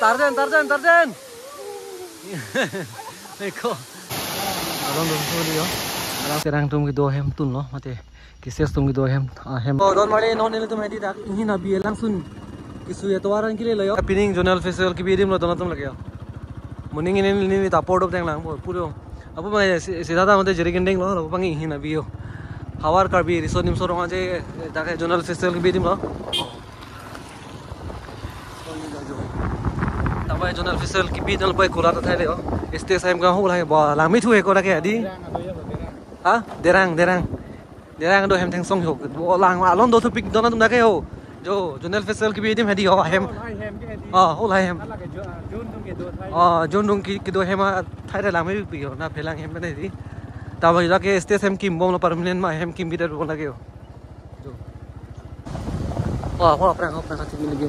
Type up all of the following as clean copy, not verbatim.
Tarjan. Eko. Along dong tuh Alang terang tum gitu hem tun loh mate. Kisah tum gitu hem. Oh don male non ini tum hedi dak ini nabi langsung kisu ya tuaran kile lo yo. Pining zonal festival ki bidim lo don tum lagi yo. Muning ini tapor dop teng lang puro. Apa mai sida da mate jeri gendeng lo pangi ini nabi yo. Hawar karbi riso nim sorong aja dak zonal festival ki bidim lo. Tabai zonal festival ki bidim lo pai kola ta thai le yo. Este saim ka ho la ba la mi thu he ko la ke adi. Ah, derang do hem theng song ho lang ma lon do thu pik dona tum da ke ho jo jonal festival ki bi dim hedi ho hem ho lai hem jon dung ki do hem thai da lang me pi ho na phelang hem ne di ta ba da ke stage hem kim bom lo permanent ma hem kim bi da bo la ke ho jo ho aprang ka ti lagi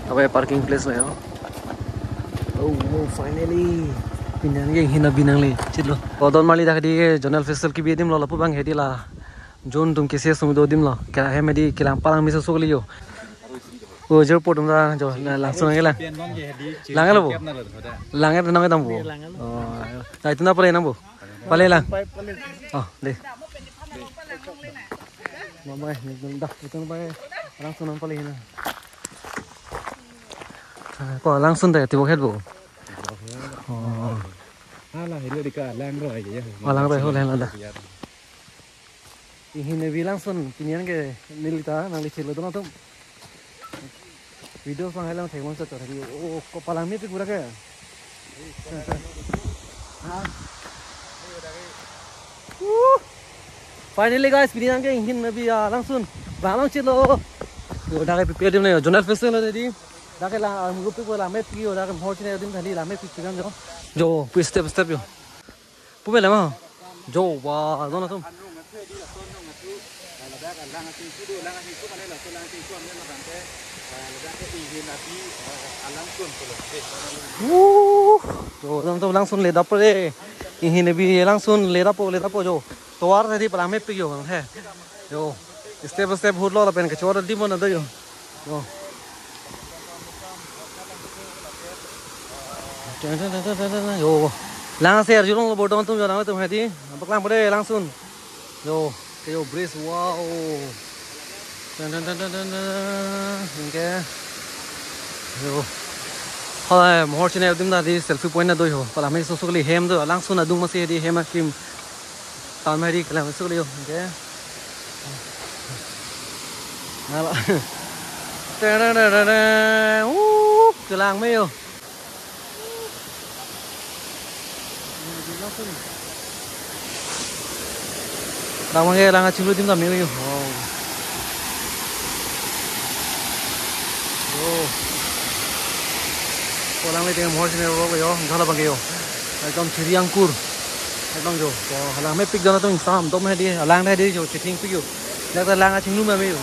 abai parking place le ho oh finally pinang yang hina binang le chilo odon mali dakdi jonal festival ki biedim lo lapu bang hedila jon tum ke ses do dim lo ka hemedi kilang palang misa sogli yo o jer podum da jo langsung ngela langal bo langal nang dam bo oh ta itna pale nang bo pale lang oh de mama ni dah itu pale langsung nang pale hina ko langsung da ti bo het bo Alah, ini dekat lang roy ya. Lang roy ho lang da. Ini langsung pinian ke milita nang li chelo dono tum. Video sang halang thai mon sa chari o ko palang mi pi pura ke. Finally guys, pinian ke hin nabi langsung balang chelo. Yo da ke pi ne jonal festival di. Da ke la grup ko la me pi o da ke horchine din thali la me pi pigan jo step yo pume lama jo wa dona tum jo dona tum langsung le dapre ini bi langsung le dapo jo toar tadi palame pi yo he jo step hudlo la pen ke chora di mon da yo jo yo lang share julong lo bodong tum jana tum hedi baklang pade langsung yo ke yo brace wow oke yo hai mohor chine dim da di selfie point na doi ho pala me so sugli hem do langsung adung masi hedi hem kim tan mari kala sugli yo oke nala kelang me yo Ramangnya lang ciblu tim kami yo. Oh. Kolang le mohor sine ro yo, ghala bang yo. Ekdom chiri angkur. Ekdom jo. Ko halang me pik dona tum sam dom he di, halang le di jo chiting pik yo. Lag lang chingnu me yo.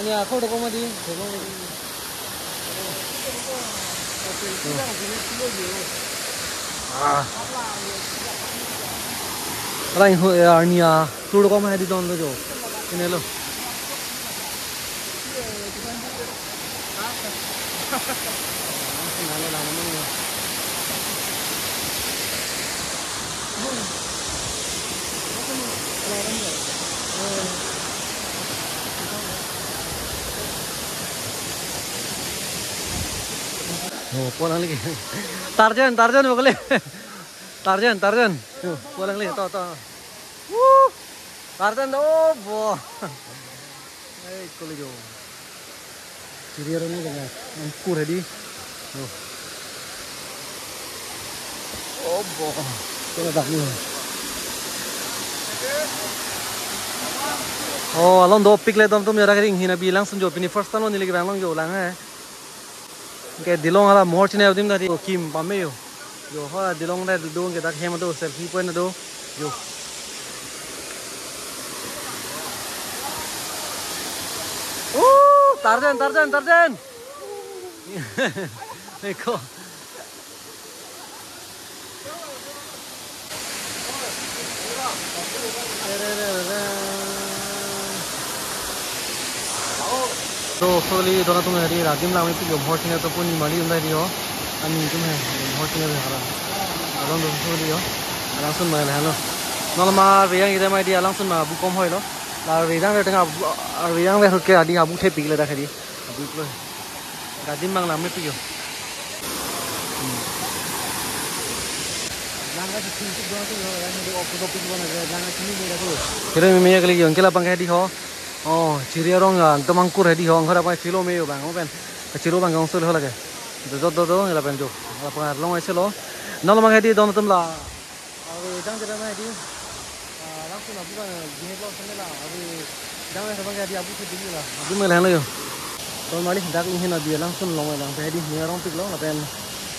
Ani a kho do ko ma di. Lain ho arnia tu do ko ma di don do jo ini lo oh pulang lagi Tarjan boleh Tarjan pulang lagi to Tarjan oh bo kolego ciri ni dengan angkur tadi oh bo kita dah ni oh alon do pick le dom tum yara kering hina bilang sunjo pini first time ni lagi bang long jo lang hai ke dilong ala mohor chine dim dari kim pame yo yo ha dilong da do ke dak hem do selfie point do yo Tarjan eko So slowly dona tum hari radim lang pi yom horting to pun mali undai di ho ani tum hai horting be hala along do slowly ho alang sun mai la lo normal ma re yang ide mai di alang sun ma bu kom hoi lo la re yang le tanga re yang le ke adi abu the pi le da khadi abu lo radim mang lang pi yo lang ga thi ti do to lo yang di op to pi bona lang ga chini me da ko kire me me kali yon kela pang di ho oh ciria rong ya tamang kur ready hong khara pai kilo me yo bang open ciro bang gong sul hola ke do la pen jo la pa long ai selo no lo mang hedi don tum la awe dang jera mai di lang su na bu ni lo sene la awe dang ai bang hedi abu se di la abu me la yo don mali dak ni hena di lang sun long ai lang hedi ni rong pik lo la pen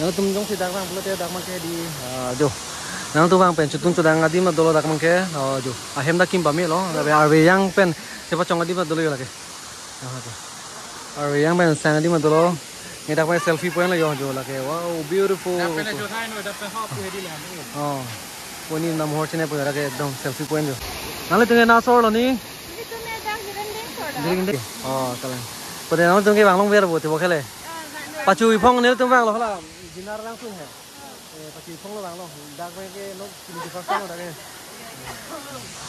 yang tum jong si dak bang pula te dak mang ke di jo nang tu bang pen chutung chudang adi ma dolo dak mang ke jo ahem da kim ba me lo awe yang pen siapa cong adi mah dulu ya lagi, और yang main sana di mah dulu, ini dak main selfie point lagi jo lagi, wow beautiful. Oh, ini nama horse ni pun lagi dong selfie point jo. Nanti tengah nasor lo ni. Oh, kalian. Pada nama tengah bang long biar buat tiba kali. Pacu ipong ni tu bang lo lah, jinar langsung है. Pacu ipong lo bang lo, dak main ke lo ini di pasar lo dak ke.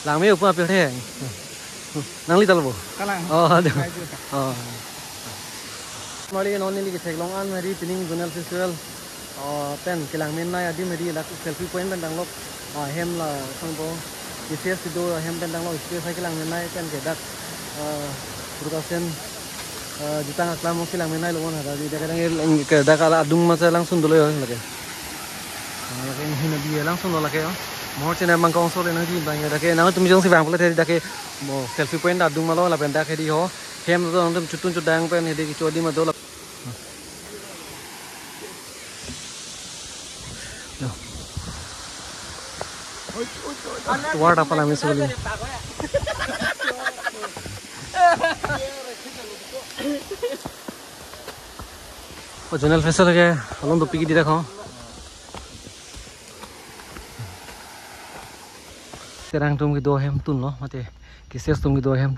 Lang me upah pilih है. Nang li talbo kalang oh aduh oh mari non ni ke long an mari pining gunal festival pen kilang men nai adi mari dak selfie point dang lo hem la sang bo ises do hem dang lo ises sai kilang men nai pen ke dak production jutang aklam mo kilang men nai lo na di dak dang ke dak ala adung ma langsung dulu yo lagi lagi hin di langsung lo lagi mohon cina mang kong sore nanti banyak dak ke nang tum jong si bang pula tadi dak ke mo selfie point adung malo la pen dak ke di ho hem to nang chutun chudang pen hedi ki chodi ma do la Tuar apa lami suli? Oh channel festival ke, alon to piki di rakho. Terang tum ki do hem tun lo, mate kises tum ki do hem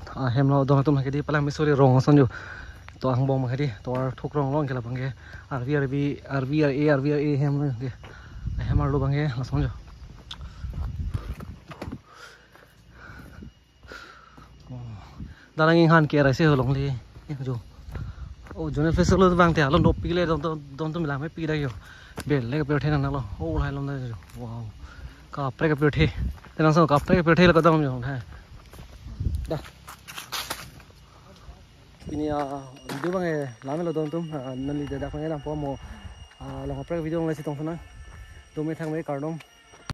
lo do tum ke di pala mi suli rong son jo. To ang bom ke di, tuar thuk rong long ke la bang ke, RVRA hem lo ke. Hem ar lo bang ke la son jo. Darang inghan ke raise holong li jo oh jone festival to bang te halon do pile don to milang me pi da yo bel le ke pethe na lo oh lai lom da jo wow ka pre ke pethe tenang so ka pre ke pethe la ka dam jo ha da ini video bang e lame lo don tum nan li da pa ngai lam po mo long pre video ngai si tong sana do me thang me kardom